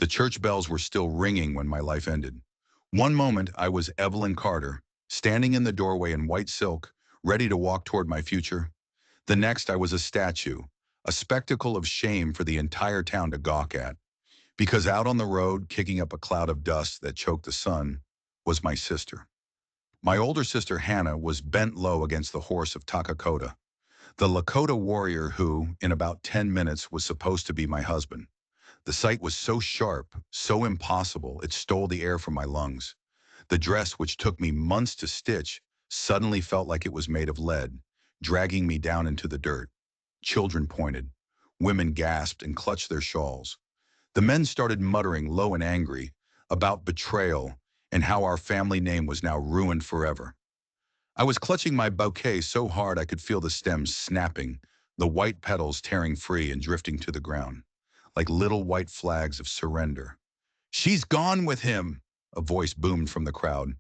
The church bells were still ringing when my life ended. One moment I was Evelyn Carter, standing in the doorway in white silk, ready to walk toward my future. The next I was a statue, a spectacle of shame for the entire town to gawk at. Because out on the road, kicking up a cloud of dust that choked the sun, was my sister. My older sister Hannah was bent low against the horse of Takakota, the Lakota warrior who, in about 10 minutes, was supposed to be my husband. The sight was so sharp, so impossible, it stole the air from my lungs. The dress, which took me months to stitch, suddenly felt like it was made of lead, dragging me down into the dirt. Children pointed. Women gasped and clutched their shawls. The men started muttering, low and angry, about betrayal and how our family name was now ruined forever. I was clutching my bouquet so hard I could feel the stems snapping, the white petals tearing free and drifting to the ground, like little white flags of surrender. "She's gone with him," a voice boomed from the crowd.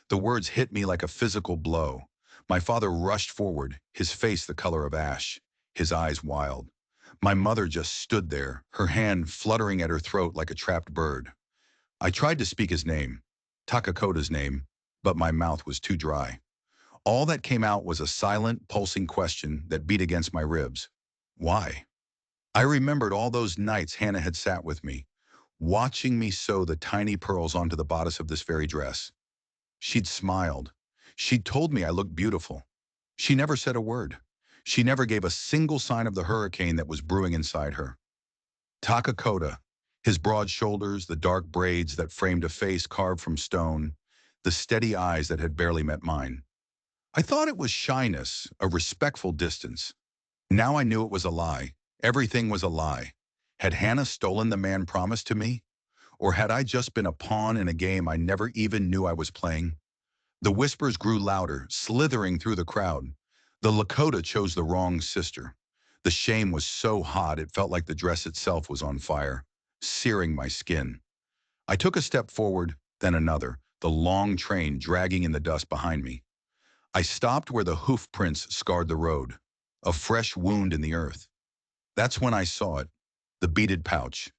The words hit me like a physical blow. My father rushed forward, his face the color of ash, his eyes wild. My mother just stood there, her hand fluttering at her throat like a trapped bird. I tried to speak his name, Takakota's name, but my mouth was too dry. All that came out was a silent, pulsing question that beat against my ribs. Why? I remembered all those nights Hannah had sat with me, watching me sew the tiny pearls onto the bodice of this very dress. She'd smiled. She'd told me I looked beautiful. She never said a word. She never gave a single sign of the hurricane that was brewing inside her. Takakota, his broad shoulders, the dark braids that framed a face carved from stone, the steady eyes that had barely met mine. I thought it was shyness, a respectful distance. Now I knew it was a lie. Everything was a lie. Had Hannah stolen the man promised to me? Or had I just been a pawn in a game I never even knew I was playing? The whispers grew louder, slithering through the crowd. The Lakota chose the wrong sister. The shame was so hot it felt like the dress itself was on fire, searing my skin. I took a step forward, then another, the long train dragging in the dust behind me. I stopped where the hoof prints scarred the road, a fresh wound in the earth. That's when I saw it, the beaded pouch,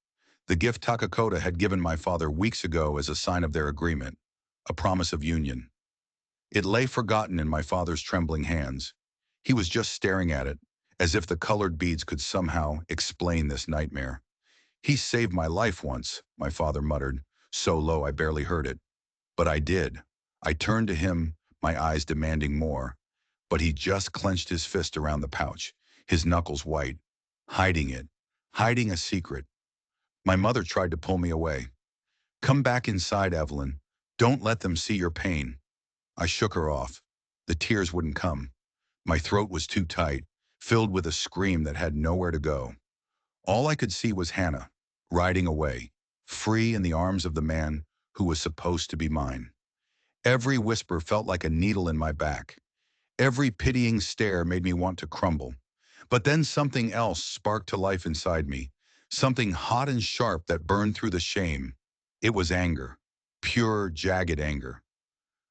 the gift Takakota had given my father weeks ago as a sign of their agreement, a promise of union. It lay forgotten in my father's trembling hands. He was just staring at it, as if the colored beads could somehow explain this nightmare. "He saved my life once," my father muttered, so low I barely heard it. But I did. I turned to him, my eyes demanding more. But he just clenched his fist around the pouch, his knuckles white, hiding it, hiding a secret. My mother tried to pull me away. "Come back inside, Evelyn. Don't let them see your pain." I shook her off. The tears wouldn't come. My throat was too tight, filled with a scream that had nowhere to go. All I could see was Hannah, riding away, free in the arms of the man who was supposed to be mine. Every whisper felt like a needle in my back. Every pitying stare made me want to crumble. But then something else sparked to life inside me, something hot and sharp that burned through the shame. It was anger, pure, jagged anger.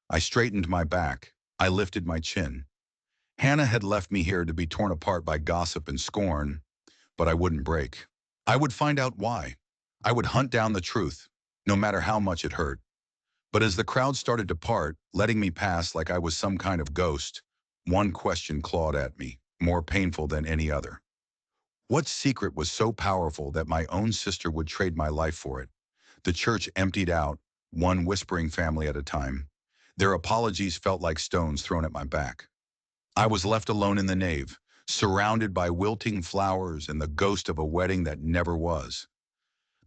I straightened my back. I lifted my chin. Hannah had left me here to be torn apart by gossip and scorn, but I wouldn't break. I would find out why. I would hunt down the truth, no matter how much it hurt. But as the crowd started to part, letting me pass like I was some kind of ghost, one question clawed at me, more painful than any other. What secret was so powerful that my own sister would trade my life for it? The church emptied out, one whispering family at a time. Their apologies felt like stones thrown at my back. I was left alone in the nave, surrounded by wilting flowers and the ghost of a wedding that never was.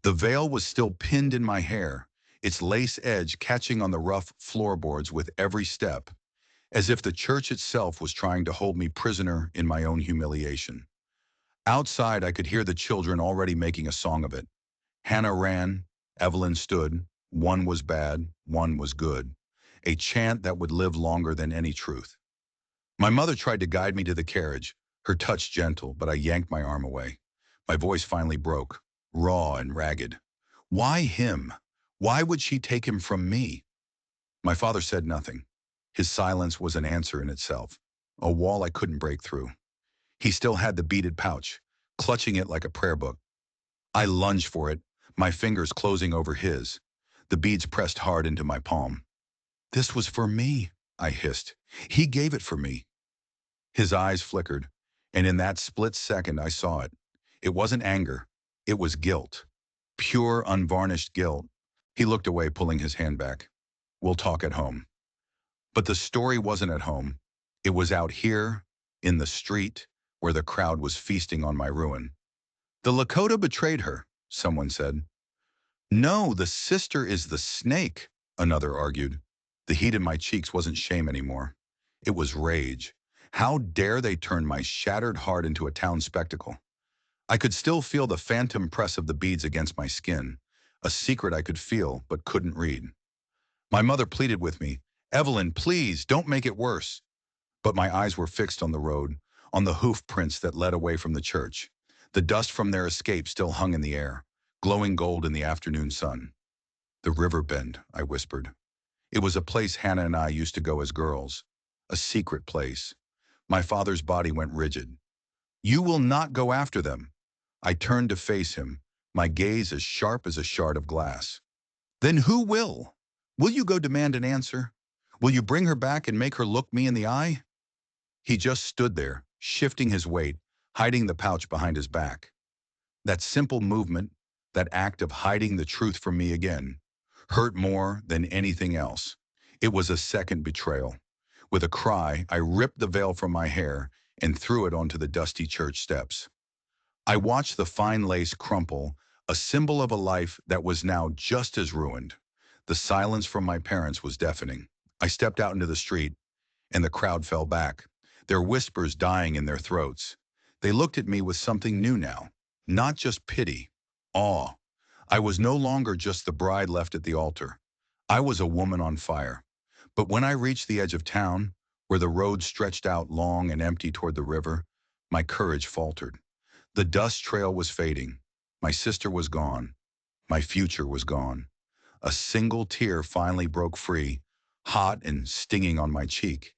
The veil was still pinned in my hair, its lace edge catching on the rough floorboards with every step, as if the church itself was trying to hold me prisoner in my own humiliation. Outside, I could hear the children already making a song of it. Hannah ran, Evelyn stood, one was bad, one was good, a chant that would live longer than any truth. My mother tried to guide me to the carriage, her touch gentle, but I yanked my arm away. My voice finally broke, raw and ragged. Why him? Why would she take him from me? My father said nothing. His silence was an answer in itself, a wall I couldn't break through. He still had the beaded pouch, clutching it like a prayer book. I lunged for it, my fingers closing over his, the beads pressed hard into my palm. "This was for me," I hissed. "He gave it for me." His eyes flickered, and in that split second I saw it. It wasn't anger. It was guilt. Pure, unvarnished guilt. He looked away, pulling his hand back. "We'll talk at home." But the story wasn't at home. It was out here, in the street, where the crowd was feasting on my ruin. "The Lakota betrayed her," someone said. "No, the sister is the snake," another argued. The heat in my cheeks wasn't shame anymore. It was rage. How dare they turn my shattered heart into a town spectacle? I could still feel the phantom press of the beads against my skin, a secret I could feel but couldn't read. My mother pleaded with me, "Evelyn, please, don't make it worse." But my eyes were fixed on the road, on the hoof prints that led away from the church. The dust from their escape still hung in the air, glowing gold in the afternoon sun. "The river bend," I whispered. It was a place Hannah and I used to go as girls. A secret place. My father's body went rigid. "You will not go after them." I turned to face him, my gaze as sharp as a shard of glass. "Then who will? Will you go demand an answer? Will you bring her back and make her look me in the eye?" He just stood there, shifting his weight, hiding the pouch behind his back. That simple movement, that act of hiding the truth from me again, hurt more than anything else. It was a second betrayal. With a cry, I ripped the veil from my hair and threw it onto the dusty church steps. I watched the fine lace crumple, a symbol of a life that was now just as ruined. The silence from my parents was deafening. I stepped out into the street, and the crowd fell back, their whispers dying in their throats. They looked at me with something new now, not just pity, awe. I was no longer just the bride left at the altar. I was a woman on fire. But when I reached the edge of town, where the road stretched out long and empty toward the river, my courage faltered. The dust trail was fading. My sister was gone. My future was gone. A single tear finally broke free, hot and stinging on my cheek.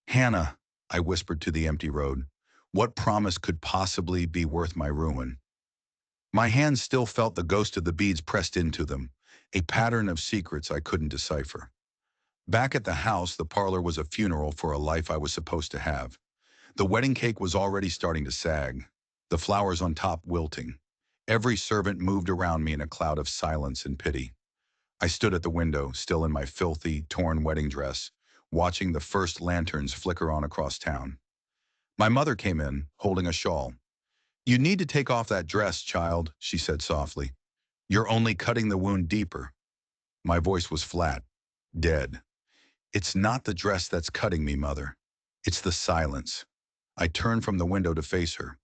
"Hannah," I whispered to the empty road, "what promise could possibly be worth my ruin?" My hands still felt the ghost of the beads pressed into them, a pattern of secrets I couldn't decipher. Back at the house, the parlor was a funeral for a life I was supposed to have. The wedding cake was already starting to sag, the flowers on top wilting. Every servant moved around me in a cloud of silence and pity. I stood at the window, still in my filthy, torn wedding dress, watching the first lanterns flicker on across town. My mother came in, holding a shawl. "You need to take off that dress, child," she said softly. "You're only cutting the wound deeper." My voice was flat, dead. "It's not the dress that's cutting me, Mother. It's the silence." I turned from the window to face her.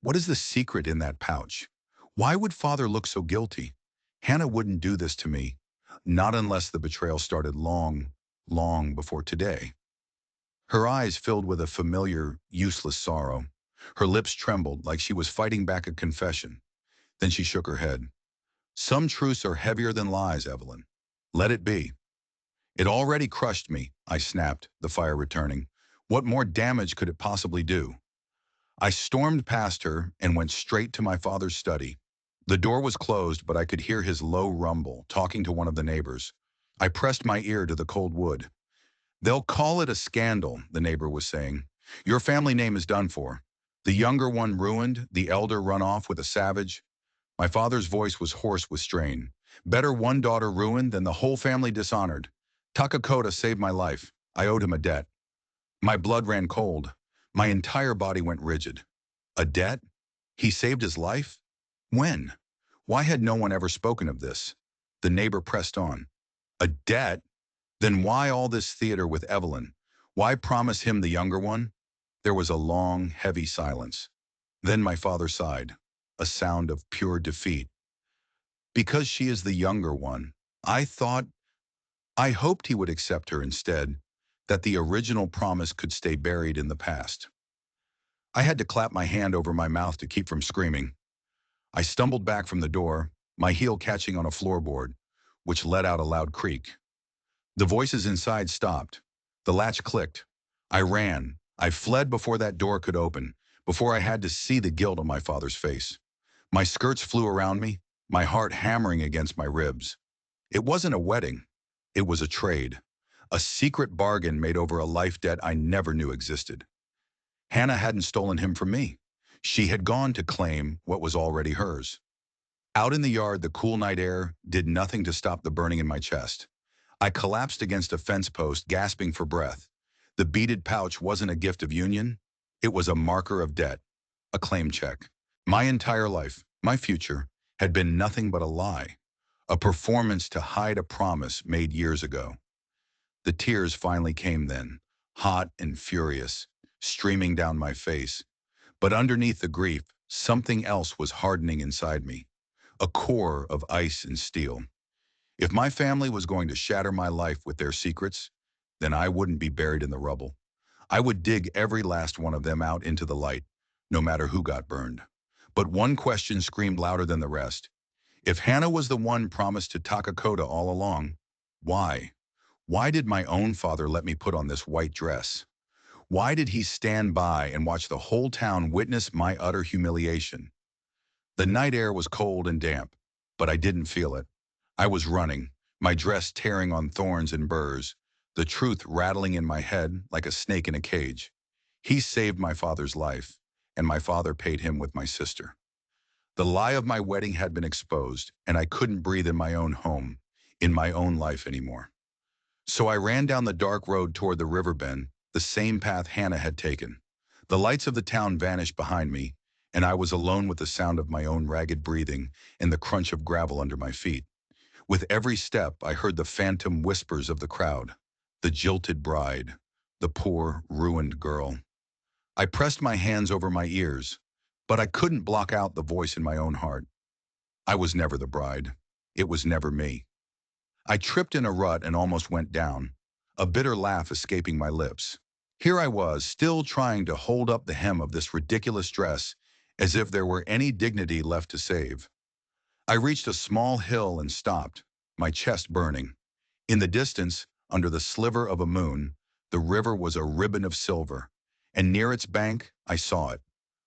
"What is the secret in that pouch? Why would Father look so guilty? Hannah wouldn't do this to me. Not unless the betrayal started long, long before today." Her eyes filled with a familiar, useless sorrow. Her lips trembled like she was fighting back a confession. Then she shook her head. "Some truths are heavier than lies, Evelyn. Let it be." "It already crushed me," I snapped, the fire returning. "What more damage could it possibly do?" I stormed past her and went straight to my father's study. The door was closed, but I could hear his low rumble, talking to one of the neighbors. I pressed my ear to the cold wood. "They'll call it a scandal," the neighbor was saying. "Your family name is done for. The younger one ruined, the elder run off with a savage." My father's voice was hoarse with strain. "Better one daughter ruined than the whole family dishonored. Takakota saved my life. I owed him a debt." My blood ran cold. My entire body went rigid. A debt? He saved his life? When? Why had no one ever spoken of this? The neighbor pressed on. "A debt? Then why all this theater with Evelyn? Why promise him the younger one?" There was a long, heavy silence. Then my father sighed, a sound of pure defeat. "Because she is the younger one. I thought, I hoped he would accept her instead, that the original promise could stay buried in the past." I had to clap my hand over my mouth to keep from screaming. I stumbled back from the door, my heel catching on a floorboard, which let out a loud creak. The voices inside stopped. The latch clicked. I ran. I fled before that door could open, before I had to see the guilt on my father's face. My skirts flew around me. my heart hammering against my ribs. It wasn't a wedding. It was a trade. A secret bargain made over a life debt I never knew existed. Hannah hadn't stolen him from me. She had gone to claim what was already hers. Out in the yard, the cool night air did nothing to stop the burning in my chest. I collapsed against a fence post, gasping for breath. The beaded pouch wasn't a gift of union. It was a marker of debt, a claim check. My entire life, my future, had been nothing but a lie, a performance to hide a promise made years ago. The tears finally came then, hot and furious, streaming down my face. But underneath the grief, something else was hardening inside me, a core of ice and steel. If my family was going to shatter my life with their secrets, then I wouldn't be buried in the rubble. I would dig every last one of them out into the light, no matter who got burned. But one question screamed louder than the rest. If Hannah was the one promised to Takakota all along, why? Why did my own father let me put on this white dress? Why did he stand by and watch the whole town witness my utter humiliation? The night air was cold and damp, but I didn't feel it. I was running, my dress tearing on thorns and burrs, the truth rattling in my head like a snake in a cage. He saved my father's life, and my father paid him with my sister. The lie of my wedding had been exposed, and I couldn't breathe in my own home, in my own life anymore. So I ran down the dark road toward the river bend, the same path Hannah had taken. The lights of the town vanished behind me, and I was alone with the sound of my own ragged breathing and the crunch of gravel under my feet. With every step, I heard the phantom whispers of the crowd, the jilted bride, the poor, ruined girl. I pressed my hands over my ears, but I couldn't block out the voice in my own heart. I was never the bride. It was never me. I tripped in a rut and almost went down, a bitter laugh escaping my lips. Here I was, still trying to hold up the hem of this ridiculous dress as if there were any dignity left to save. I reached a small hill and stopped, my chest burning. In the distance, under the sliver of a moon, the river was a ribbon of silver, and near its bank I saw it,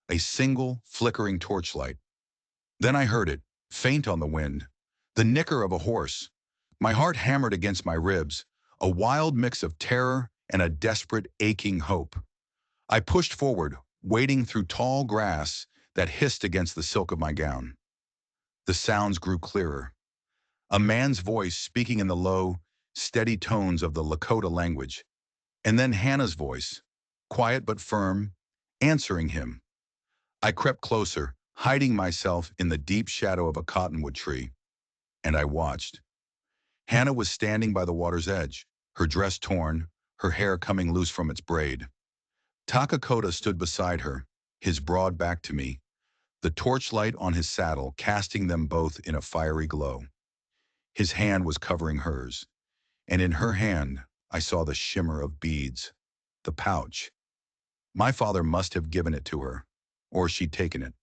a single flickering torchlight. Then I heard it, faint on the wind, the nicker of a horse. My heart hammered against my ribs, a wild mix of terror and a desperate, aching hope. I pushed forward, wading through tall grass that hissed against the silk of my gown. The sounds grew clearer. A man's voice speaking in the low, steady tones of the Lakota language. And then Hannah's voice, quiet but firm, answering him. I crept closer, hiding myself in the deep shadow of a cottonwood tree, and I watched. Hannah was standing by the water's edge, her dress torn, her hair coming loose from its braid. Takakota stood beside her, his broad back to me, the torchlight on his saddle casting them both in a fiery glow. His hand was covering hers, and in her hand I saw the shimmer of beads, the pouch. My father must have given it to her, or she'd taken it.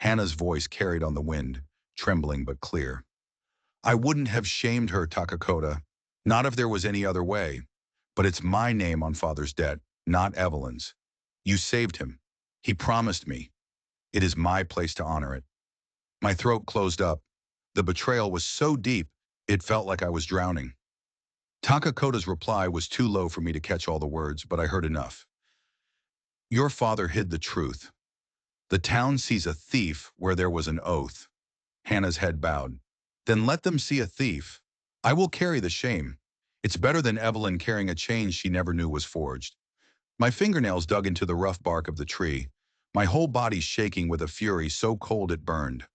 Hannah's voice carried on the wind, trembling but clear. I wouldn't have shamed her, Takakota, not if there was any other way. But it's my name on father's debt, not Evelyn's. You saved him. He promised me. It is my place to honor it. My throat closed up. The betrayal was so deep, it felt like I was drowning. Takakota's reply was too low for me to catch all the words, but I heard enough. Your father hid the truth. The town sees a thief where there was an oath. Hannah's head bowed. Then let them see a thief. I will carry the shame. It's better than Evelyn carrying a chain she never knew was forged. My fingernails dug into the rough bark of the tree, my whole body shaking with a fury so cold it burned.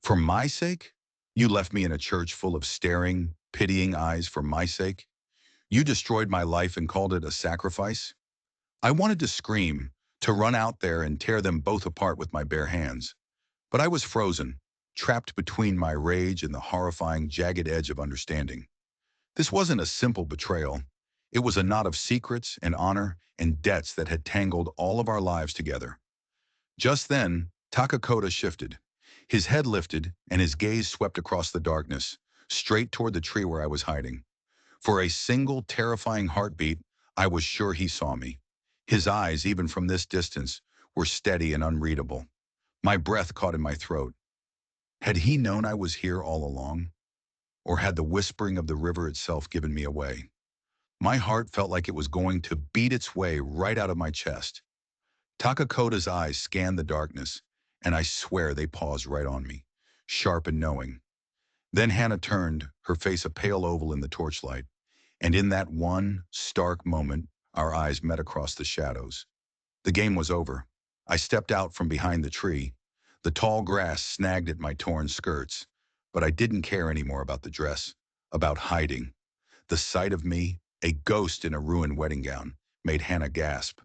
For my sake? You left me in a church full of staring, pitying eyes for my sake? You destroyed my life and called it a sacrifice? I wanted to scream, to run out there and tear them both apart with my bare hands. But I was frozen, trapped between my rage and the horrifying, jagged edge of understanding. This wasn't a simple betrayal. It was a knot of secrets and honor and debts that had tangled all of our lives together. Just then, Takakota shifted. His head lifted and his gaze swept across the darkness, straight toward the tree where I was hiding. For a single terrifying heartbeat, I was sure he saw me. His eyes, even from this distance, were steady and unreadable. My breath caught in my throat. Had he known I was here all along? Or had the whispering of the river itself given me away? My heart felt like it was going to beat its way right out of my chest. Takakota's eyes scanned the darkness, and I swear they paused right on me, sharp and knowing. Then Hannah turned, her face a pale oval in the torchlight, and in that one stark moment, our eyes met across the shadows. The game was over. I stepped out from behind the tree. The tall grass snagged at my torn skirts, but I didn't care anymore about the dress, about hiding. The sight of me, a ghost in a ruined wedding gown, made Hannah gasp.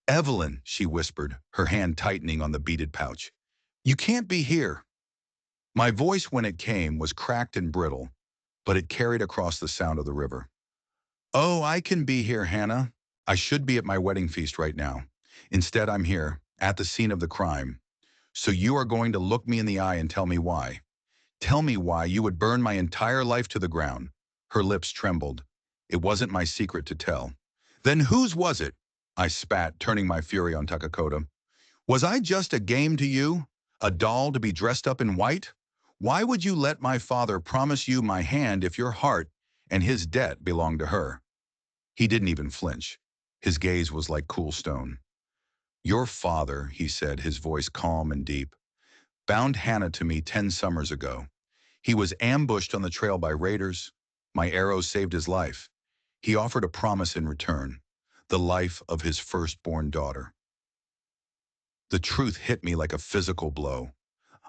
"Evelyn," she whispered, her hand tightening on the beaded pouch. "You can't be here." My voice, when it came, was cracked and brittle, but it carried across the sound of the river. "Oh, I can be here, Hannah. I should be at my wedding feast right now. Instead, I'm here, at the scene of the crime. So you are going to look me in the eye and tell me why. Tell me why you would burn my entire life to the ground." Her lips trembled. It wasn't my secret to tell. "Then whose was it?" I spat, turning my fury on Takakota. "Was I just a game to you? A doll to be dressed up in white? Why would you let my father promise you my hand if your heart and his debt belonged to her?" He didn't even flinch. His gaze was like cool stone. "Your father," he said, his voice calm and deep, "bound Hannah to me 10 summers ago. He was ambushed on the trail by raiders. My arrows saved his life. He offered a promise in return, the life of his firstborn daughter." The truth hit me like a physical blow.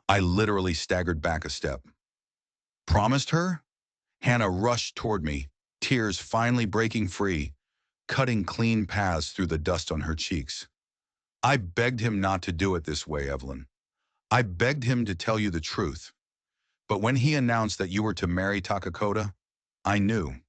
I literally staggered back a step. "Promised her?" Hannah rushed toward me, tears finally breaking free, cutting clean paths through the dust on her cheeks. "I begged him not to do it this way, Evelyn. I begged him to tell you the truth. But when he announced that you were to marry Takakota, I knew.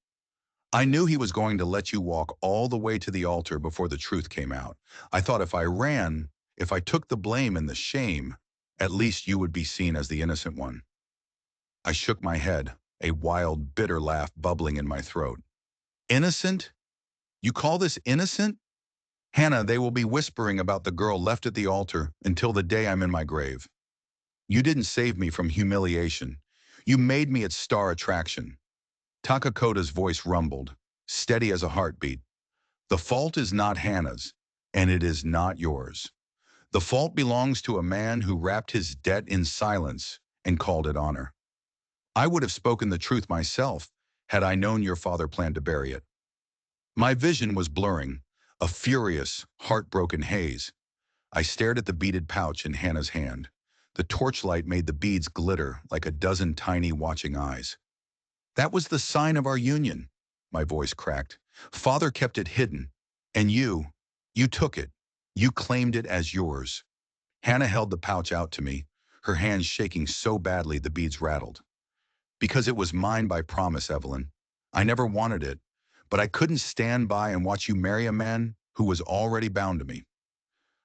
I knew he was going to let you walk all the way to the altar before the truth came out. I thought if I ran, if I took the blame and the shame, at least you would be seen as the innocent one." I shook my head, a wild, bitter laugh bubbling in my throat. "Innocent? You call this innocent? Hannah, they will be whispering about the girl left at the altar until the day I'm in my grave. You didn't save me from humiliation. You made me its star attraction." Takakota's voice rumbled, steady as a heartbeat. "The fault is not Hannah's, and it is not yours. The fault belongs to a man who wrapped his debt in silence and called it honor. I would have spoken the truth myself had I known your father planned to bury it." My vision was blurring, a furious, heartbroken haze. I stared at the beaded pouch in Hannah's hand. The torchlight made the beads glitter like a dozen tiny watching eyes. "That was the sign of our union," my voice cracked. "Father kept it hidden, and you took it. You claimed it as yours." Hannah held the pouch out to me, her hands shaking so badly the beads rattled. "Because it was mine by promise, Evelyn. I never wanted it, but I couldn't stand by and watch you marry a man who was already bound to me."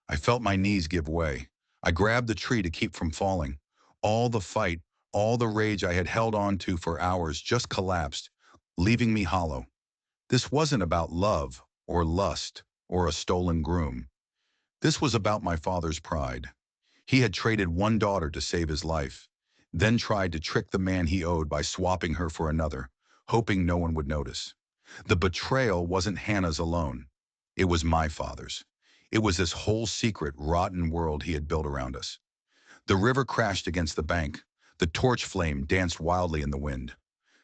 I felt my knees give way. I grabbed the tree to keep from falling. All the fight, all the rage I had held on to for hours just collapsed, leaving me hollow. This wasn't about love or lust or a stolen groom. This was about my father's pride. He had traded one daughter to save his life, then tried to trick the man he owed by swapping her for another, hoping no one would notice. The betrayal wasn't Hannah's alone. It was my father's. It was this whole secret, rotten world he had built around us. The river crashed against the bank. The torch flame danced wildly in the wind.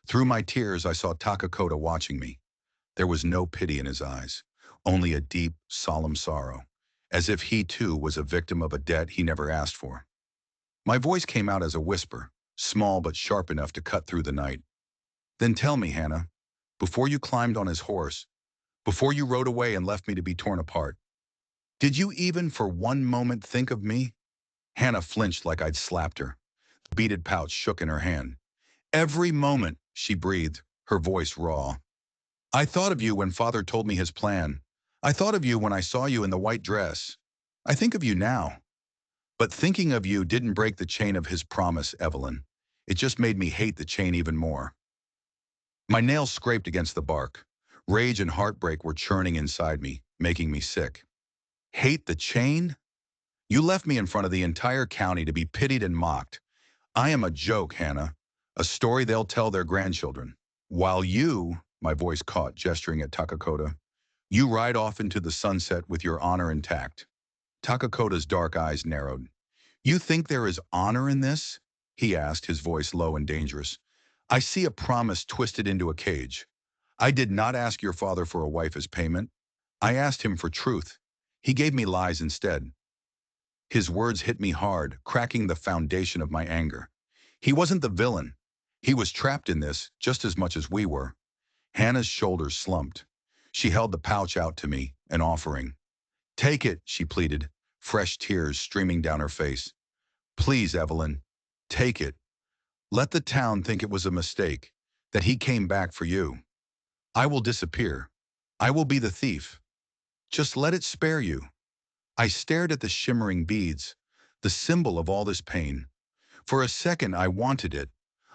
Through my tears, I saw Takakota watching me. There was no pity in his eyes, only a deep, solemn sorrow, as if he too was a victim of a debt he never asked for. My voice came out as a whisper, small but sharp enough to cut through the night. "Then tell me, Hannah, before you climbed on his horse, before you rode away and left me to be torn apart, did you even for one moment think of me?" Hannah flinched like I'd slapped her. The beaded pouch shook in her hand. "Every moment," she breathed, her voice raw. "I thought of you when Father told me his plan. I thought of you when I saw you in the white dress. I think of you now. But thinking of you didn't break the chain of his promise, Evelyn. It just made me hate the chain even more." My nails scraped against the bark. Rage and heartbreak were churning inside me, making me sick. "Hate the chain? You left me in front of the entire county to be pitied and mocked. I am a joke, Hannah, a story they'll tell their grandchildren. While you, my voice caught, gesturing at Takakota, you ride off into the sunset with your honor intact. Takakota's dark eyes narrowed. You think there is honor in this? He asked, his voice low and dangerous. I see a promise twisted into a cage. I did not ask your father for a wife as payment. I asked him for truth. He gave me lies instead. His words hit me hard, cracking the foundation of my anger. He wasn't the villain. He was trapped in this just as much as we were. Hannah's shoulders slumped. She held the pouch out to me, an offering. Take it, she pleaded, fresh tears streaming down her face. Please, Evelyn, take it. Let the town think it was a mistake, that he came back for you. I will disappear. I will be the thief. Just let it spare you. I stared at the shimmering beads, the symbol of all this pain. For a second, I wanted it.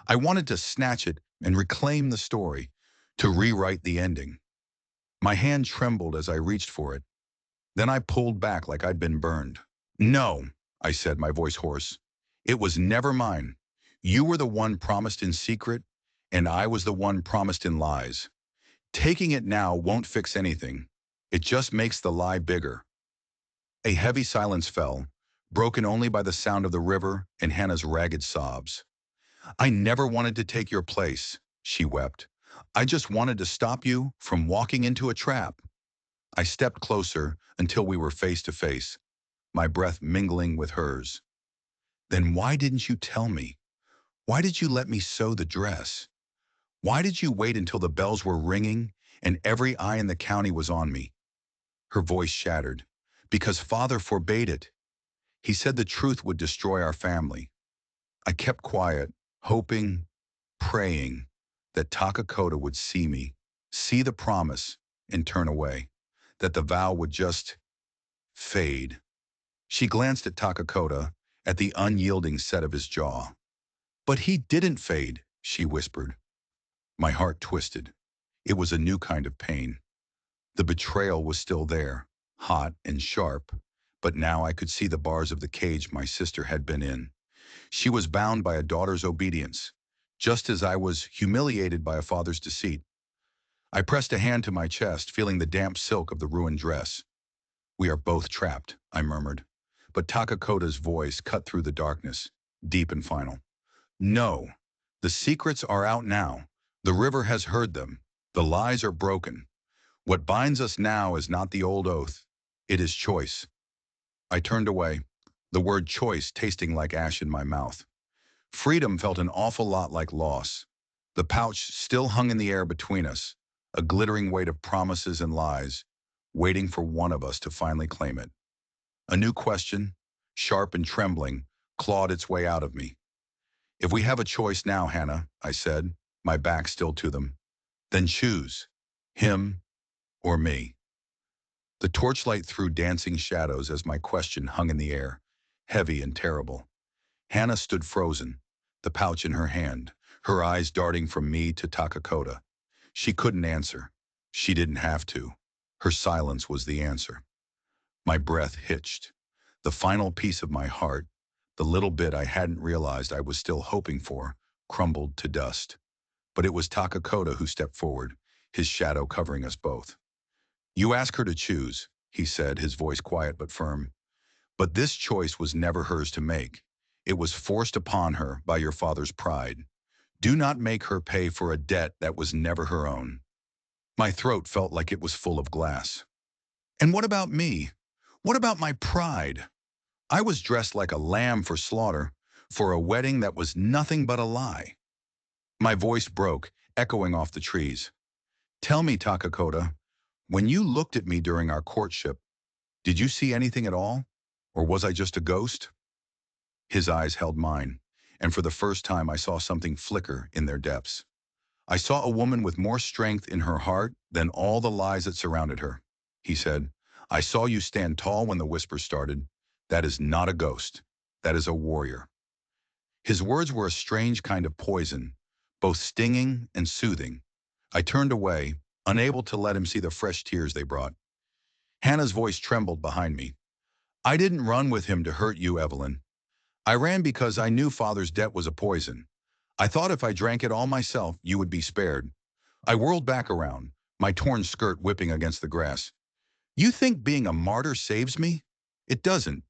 I wanted to snatch it and reclaim the story, to rewrite the ending. My hand trembled as I reached for it. Then I pulled back like I'd been burned. No, I said, my voice hoarse. It was never mine. You were the one promised in secret, and I was the one promised in lies. Taking it now won't fix anything. It just makes the lie bigger. A heavy silence fell, broken only by the sound of the river and Hannah's ragged sobs. I never wanted to take your place, she wept. I just wanted to stop you from walking into a trap. I stepped closer until we were face to face, my breath mingling with hers. Then why didn't you tell me? Why did you let me sew the dress? Why did you wait until the bells were ringing and every eye in the county was on me? Her voice shattered. Because Father forbade it. He said the truth would destroy our family. I kept quiet, hoping, praying that Takakota would see me, see the promise, and turn away, that the vow would just fade. She glanced at Takakota, at the unyielding set of his jaw. But he didn't fade, she whispered. My heart twisted. It was a new kind of pain. The betrayal was still there, hot and sharp, but now I could see the bars of the cage my sister had been in. She was bound by a daughter's obedience, just as I was humiliated by a father's deceit. I pressed a hand to my chest, feeling the damp silk of the ruined dress. We are both trapped, I murmured, but Takakota's voice cut through the darkness, deep and final. No, the secrets are out now. The river has heard them. The lies are broken. What binds us now is not the old oath. It is choice. I turned away, the word choice tasting like ash in my mouth. Freedom felt an awful lot like loss. The pouch still hung in the air between us, a glittering weight of promises and lies, waiting for one of us to finally claim it. A new question, sharp and trembling, clawed its way out of me. If we have a choice now, Hannah, I said, my back still to them, then choose, him or me. The torchlight threw dancing shadows as my question hung in the air, heavy and terrible. Hannah stood frozen, the pouch in her hand, her eyes darting from me to Takakota. She couldn't answer. She didn't have to. Her silence was the answer. My breath hitched. The final piece of my heart, the little bit I hadn't realized I was still hoping for, crumbled to dust. But it was Takakota who stepped forward, his shadow covering us both. You ask her to choose, he said, his voice quiet but firm. But this choice was never hers to make. It was forced upon her by your father's pride. Do not make her pay for a debt that was never her own. My throat felt like it was full of glass. And what about me? What about my pride? I was dressed like a lamb for slaughter, for a wedding that was nothing but a lie. My voice broke, echoing off the trees. Tell me, Takakota, when you looked at me during our courtship, did you see anything at all? Or was I just a ghost? His eyes held mine, and for the first time I saw something flicker in their depths. I saw a woman with more strength in her heart than all the lies that surrounded her. He said, I saw you stand tall when the whisper started. That is not a ghost. That is a warrior. His words were a strange kind of poison, both stinging and soothing. I turned away, unable to let him see the fresh tears they brought. Hannah's voice trembled behind me. I didn't run with him to hurt you, Evelyn. I ran because I knew father's debt was a poison. I thought if I drank it all myself, you would be spared. I whirled back around, my torn skirt whipping against the grass. You think being a martyr saves me? It doesn't.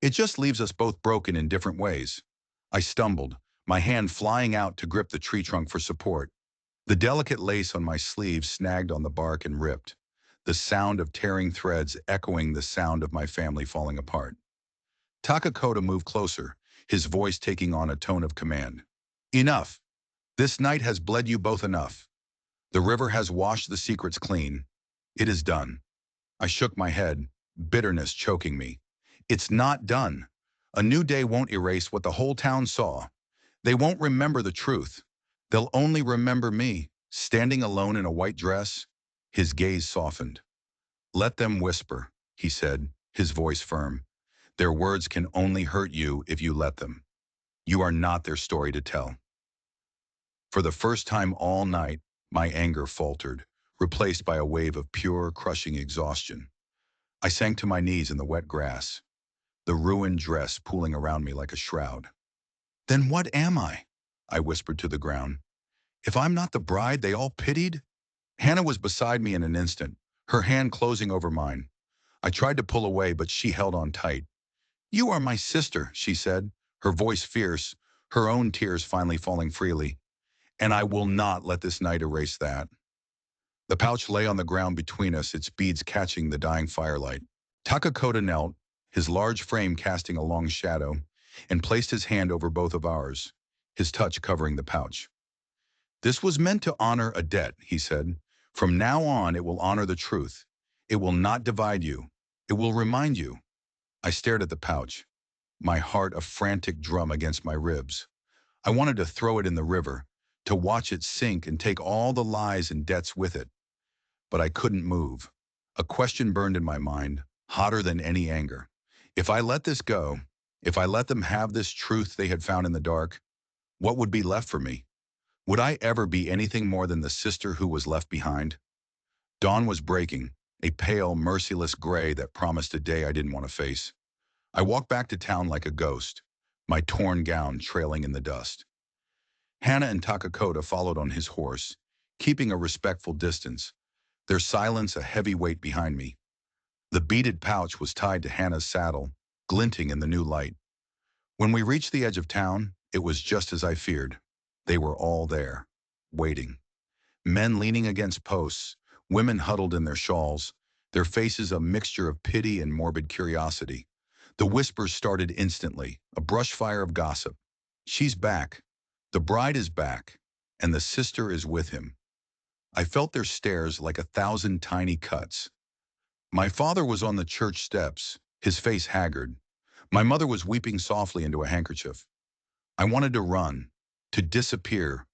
It just leaves us both broken in different ways. I stumbled, my hand flying out to grip the tree trunk for support. The delicate lace on my sleeve snagged on the bark and ripped, the sound of tearing threads echoing the sound of my family falling apart. Takakota moved closer, his voice taking on a tone of command. Enough. This night has bled you both enough. The river has washed the secrets clean. It is done. I shook my head, bitterness choking me. It's not done. A new day won't erase what the whole town saw. They won't remember the truth. They'll only remember me, standing alone in a white dress. His gaze softened. Let them whisper, he said, his voice firm. Their words can only hurt you if you let them. You are not their story to tell. For the first time all night, my anger faltered, replaced by a wave of pure, crushing exhaustion. I sank to my knees in the wet grass, the ruined dress pooling around me like a shroud. Then what am I? I whispered to the ground. If I'm not the bride they all pitied? Hannah was beside me in an instant, her hand closing over mine. I tried to pull away, but she held on tight. You are my sister, she said, her voice fierce, her own tears finally falling freely. And I will not let this night erase that. The pouch lay on the ground between us, its beads catching the dying firelight. Takakota knelt, his large frame casting a long shadow, and placed his hand over both of ours, his touch covering the pouch. This was meant to honor a debt, he said. From now on, it will honor the truth. It will not divide you. It will remind you. I stared at the pouch, my heart a frantic drum against my ribs. I wanted to throw it in the river, to watch it sink and take all the lies and debts with it. But I couldn't move. A question burned in my mind, hotter than any anger. If I let this go, if I let them have this truth they had found in the dark, what would be left for me? Would I ever be anything more than the sister who was left behind? Dawn was breaking, a pale, merciless gray that promised a day I didn't want to face. I walked back to town like a ghost, my torn gown trailing in the dust. Hannah and Takakota followed on his horse, keeping a respectful distance, their silence a heavy weight behind me. The beaded pouch was tied to Hannah's saddle, glinting in the new light. When we reached the edge of town, it was just as I feared. They were all there, waiting. Men leaning against posts, women huddled in their shawls, their faces a mixture of pity and morbid curiosity. The whispers started instantly, a brush fire of gossip. She's back. The bride is back, and the sister is with him. I felt their stares like 1,000 tiny cuts. My father was on the church steps, his face haggard. My mother was weeping softly into a handkerchief. I wanted to run, to disappear,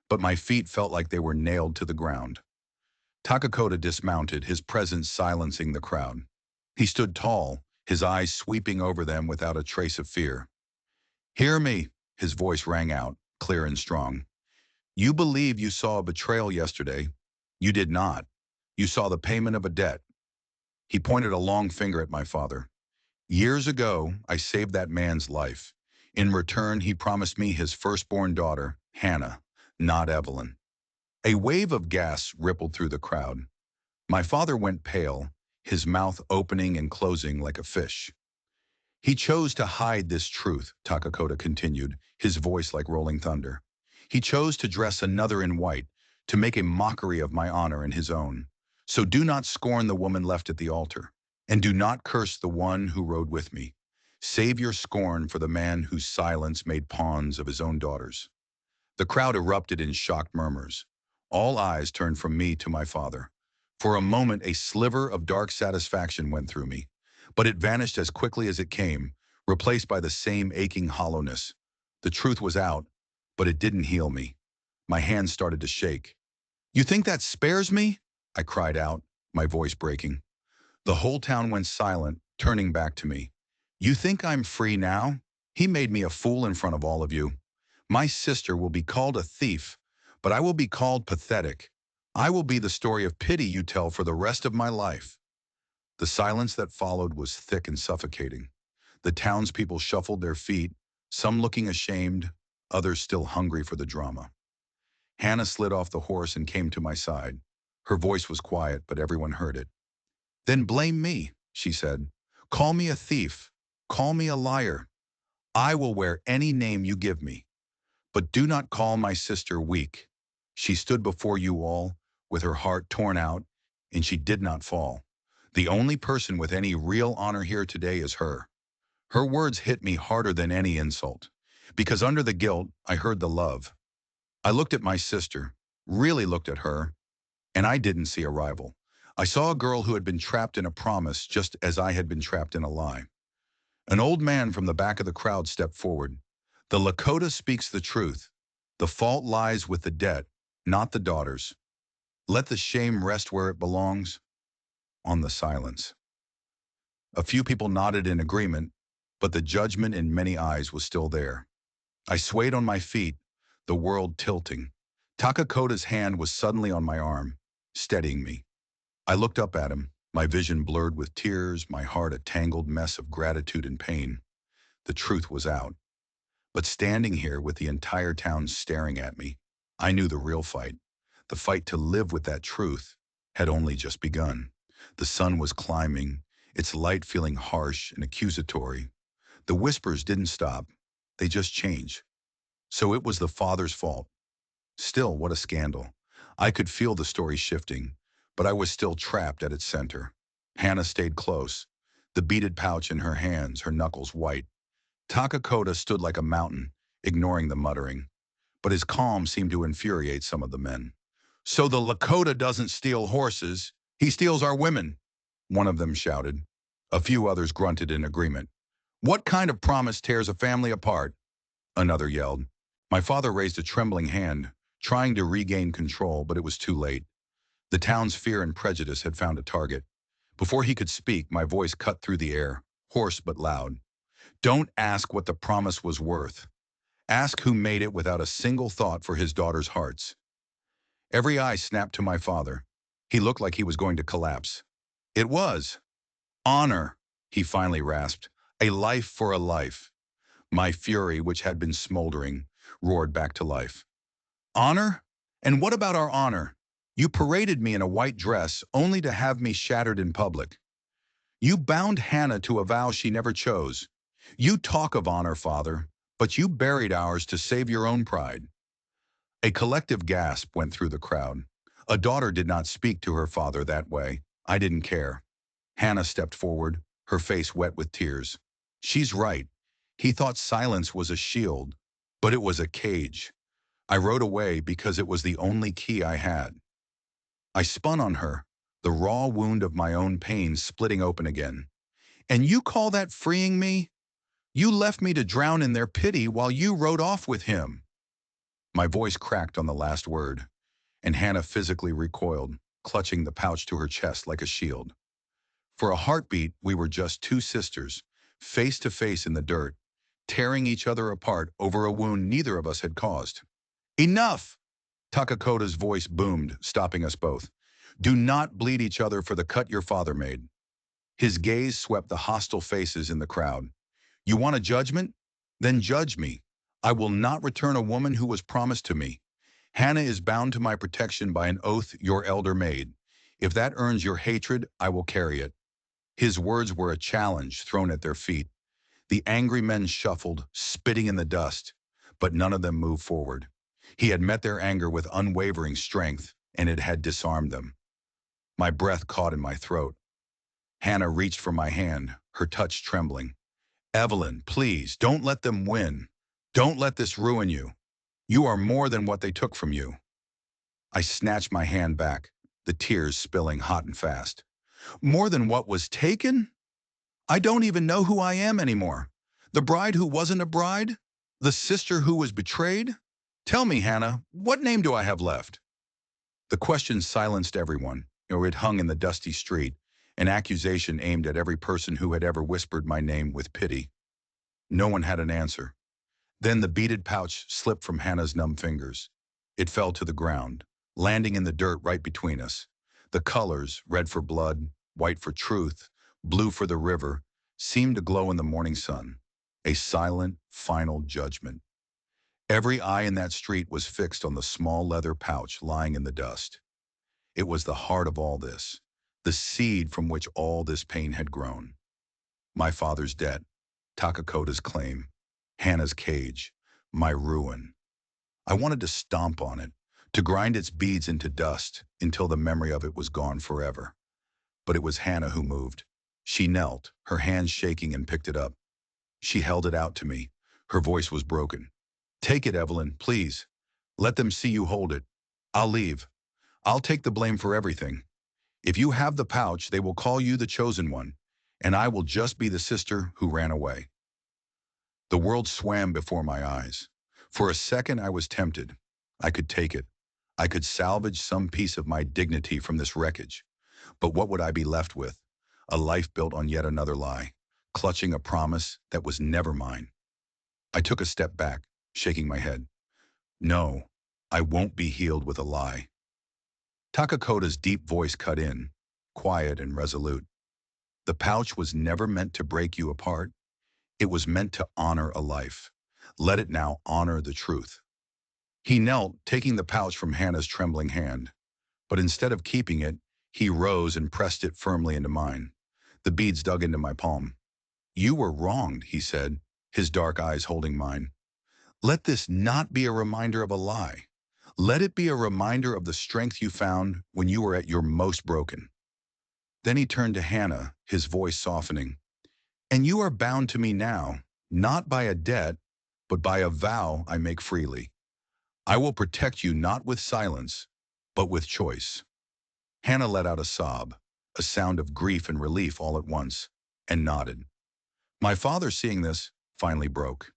but my feet felt like they were nailed to the ground. Takakota dismounted, his presence silencing the crowd. He stood tall, his eyes sweeping over them without a trace of fear. Hear me, his voice rang out, clear and strong. You believe you saw a betrayal yesterday. You did not. You saw the payment of a debt. He pointed a long finger at my father. Years ago, I saved that man's life. In return, he promised me his firstborn daughter, Hannah, not Evelyn. A wave of gas rippled through the crowd. My father went pale, his mouth opening and closing like a fish. He chose to hide this truth, Takakota continued, his voice like rolling thunder. He chose to dress another in white, to make a mockery of my honor and his own. So do not scorn the woman left at the altar, and do not curse the one who rode with me. Save your scorn for the man whose silence made pawns of his own daughters. The crowd erupted in shocked murmurs. All eyes turned from me to my father. For a moment, a sliver of dark satisfaction went through me, but it vanished as quickly as it came, replaced by the same aching hollowness. The truth was out, but it didn't heal me. My hands started to shake. You think that spares me? I cried out, my voice breaking. The whole town went silent, turning back to me. You think I'm free now? He made me a fool in front of all of you. My sister will be called a thief, but I will be called pathetic. I will be the story of pity you tell for the rest of my life. The silence that followed was thick and suffocating. The townspeople shuffled their feet, some looking ashamed, others still hungry for the drama. Hannah slid off the horse and came to my side. Her voice was quiet, but everyone heard it. "Then blame me," she said. "Call me a thief. Call me a liar. I will wear any name you give me. But do not call my sister weak. She stood before you all, with her heart torn out, and she did not fall. The only person with any real honor here today is her." Her words hit me harder than any insult, because under the guilt, I heard the love. I looked at my sister, really looked at her, and I didn't see a rival. I saw a girl who had been trapped in a promise just as I had been trapped in a lie. An old man from the back of the crowd stepped forward. "The Lakota speaks the truth. The fault lies with the debt, not the daughters. Let the shame rest where it belongs, on the silence." A few people nodded in agreement, but the judgment in many eyes was still there. I swayed on my feet, the world tilting. Takakota's hand was suddenly on my arm, steadying me. I looked up at him, my vision blurred with tears, my heart a tangled mess of gratitude and pain. The truth was out. But standing here with the entire town staring at me, I knew the real fight. The fight to live with that truth had only just begun. The sun was climbing, its light feeling harsh and accusatory. The whispers didn't stop. They just changed. So it was the father's fault. Still, what a scandal. I could feel the story shifting, but I was still trapped at its center. Hannah stayed close, the beaded pouch in her hands, her knuckles white. Takakota stood like a mountain, ignoring the muttering, but his calm seemed to infuriate some of the men. "So the Lakota doesn't steal horses, he steals our women," one of them shouted. A few others grunted in agreement. "What kind of promise tears a family apart?" another yelled. My father raised a trembling hand, trying to regain control, but it was too late. The town's fear and prejudice had found a target. Before he could speak, my voice cut through the air, hoarse but loud. "Don't ask what the promise was worth. Ask who made it without a single thought for his daughters' hearts." Every eye snapped to my father. He looked like he was going to collapse. "It was honor," he finally rasped. "A life for a life." My fury, which had been smoldering, roared back to life. "Honor? And what about our honor? You paraded me in a white dress only to have me shattered in public. You bound Hannah to a vow she never chose. You talk of honor, father, but you buried ours to save your own pride." A collective gasp went through the crowd. A daughter did not speak to her father that way. I didn't care. Hannah stepped forward, her face wet with tears. "She's right. He thought silence was a shield, but it was a cage. I rode away because it was the only key I had." I spun on her, the raw wound of my own pain splitting open again. "And you call that freeing me? You left me to drown in their pity while you rode off with him." My voice cracked on the last word, and Hannah physically recoiled, clutching the pouch to her chest like a shield. For a heartbeat, we were just two sisters, face to face in the dirt, tearing each other apart over a wound neither of us had caused. "Enough!" Takakota's voice boomed, stopping us both. "Do not bleed each other for the cut your father made." His gaze swept the hostile faces in the crowd. "You want a judgment? Then judge me. I will not return a woman who was promised to me. Hannah is bound to my protection by an oath your elder made. If that earns your hatred, I will carry it." His words were a challenge thrown at their feet. The angry men shuffled, spitting in the dust, but none of them moved forward. He had met their anger with unwavering strength, and it had disarmed them. My breath caught in my throat. Hannah reached for my hand, her touch trembling. "Evelyn, please, don't let them win. Don't let this ruin you. You are more than what they took from you." I snatched my hand back, the tears spilling hot and fast. "More than what was taken? I don't even know who I am anymore. The bride who wasn't a bride? The sister who was betrayed? Tell me, Hannah, what name do I have left?" The question silenced everyone, or it hung in the dusty street, an accusation aimed at every person who had ever whispered my name with pity. No one had an answer. Then the beaded pouch slipped from Hannah's numb fingers. It fell to the ground, landing in the dirt right between us. The colors, red for blood, white for truth, blue for the river, seemed to glow in the morning sun. a silent, final judgment. Every eye in that street was fixed on the small leather pouch lying in the dust. It was the heart of all this, the seed from which all this pain had grown. My father's debt, Takakota's claim, Hannah's cage, my ruin. I wanted to stomp on it, to grind its beads into dust until the memory of it was gone forever. But it was Hannah who moved. She knelt, her hands shaking, and picked it up. She held it out to me. Her voice was broken. "Take it, Evelyn, please. Let them see you hold it. I'll leave. I'll take the blame for everything. If you have the pouch, they will call you the chosen one, and I will just be the sister who ran away." The world swam before my eyes. For a second, I was tempted. I could take it. I could salvage some piece of my dignity from this wreckage. But what would I be left with? A life built on yet another lie, clutching a promise that was never mine. I took a step back, shaking my head. No, I won't be healed with a lie. Takakota's deep voice cut in, quiet and resolute. The pouch was never meant to break you apart. It was meant to honor a life. Let it now honor the truth. He knelt, taking the pouch from Hannah's trembling hand. But instead of keeping it, he rose and pressed it firmly into mine. The beads dug into my palm. "You were wronged," he said, his dark eyes holding mine. "Let this not be a reminder of a lie. Let it be a reminder of the strength you found when you were at your most broken." Then he turned to Hannah, his voice softening. "And you are bound to me now, not by a debt, but by a vow I make freely. I will protect you not with silence, but with choice." Hannah let out a sob, a sound of grief and relief all at once, and nodded. My father, seeing this, finally broke.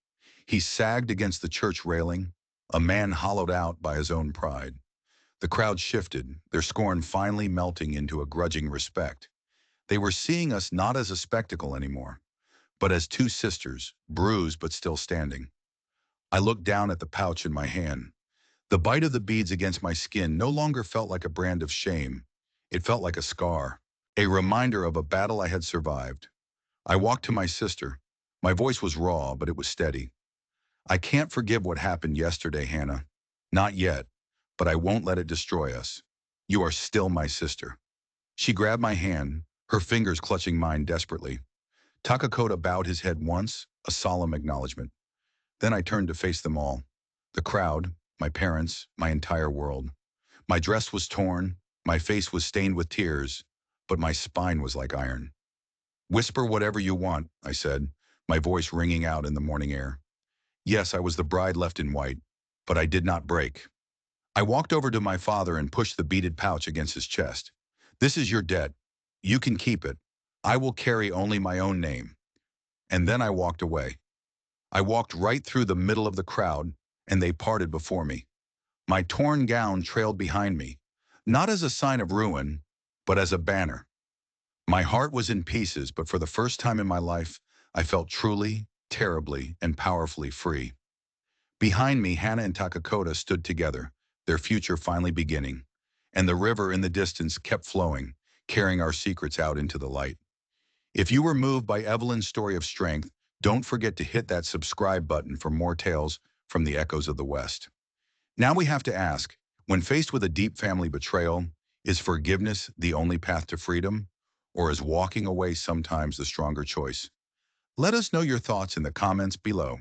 He sagged against the church railing, a man hollowed out by his own pride. The crowd shifted, their scorn finally melting into a grudging respect. They were seeing us not as a spectacle anymore, but as two sisters, bruised but still standing. I looked down at the pouch in my hand. The bite of the beads against my skin no longer felt like a brand of shame. It felt like a scar, a reminder of a battle I had survived. I walked to my sister. My voice was raw, but it was steady. "I can't forgive what happened yesterday, Hannah. Not yet, but I won't let it destroy us. You are still my sister." She grabbed my hand, her fingers clutching mine desperately. Takakota bowed his head once, a solemn acknowledgement. Then I turned to face them all. The crowd, my parents, my entire world. My dress was torn, my face was stained with tears, but my spine was like iron. "Whisper whatever you want," I said, my voice ringing out in the morning air. Yes, I was the bride left in white, but I did not break. I walked over to my father and pushed the beaded pouch against his chest. "This is your debt. You can keep it. I will carry only my own name." And then I walked away. I walked right through the middle of the crowd, and they parted before me. My torn gown trailed behind me, not as a sign of ruin, but as a banner. My heart was in pieces, but for the first time in my life, I felt truly, terribly, and powerfully free. Behind me, Hannah and Takakota stood together, their future finally beginning, and the river in the distance kept flowing, carrying our secrets out into the light. If you were moved by Evelyn's story of strength, don't forget to hit that subscribe button for more tales from the echoes of the West. Now we have to ask, when faced with a deep family betrayal, is forgiveness the only path to freedom? Or is walking away sometimes the stronger choice? Let us know your thoughts in the comments below.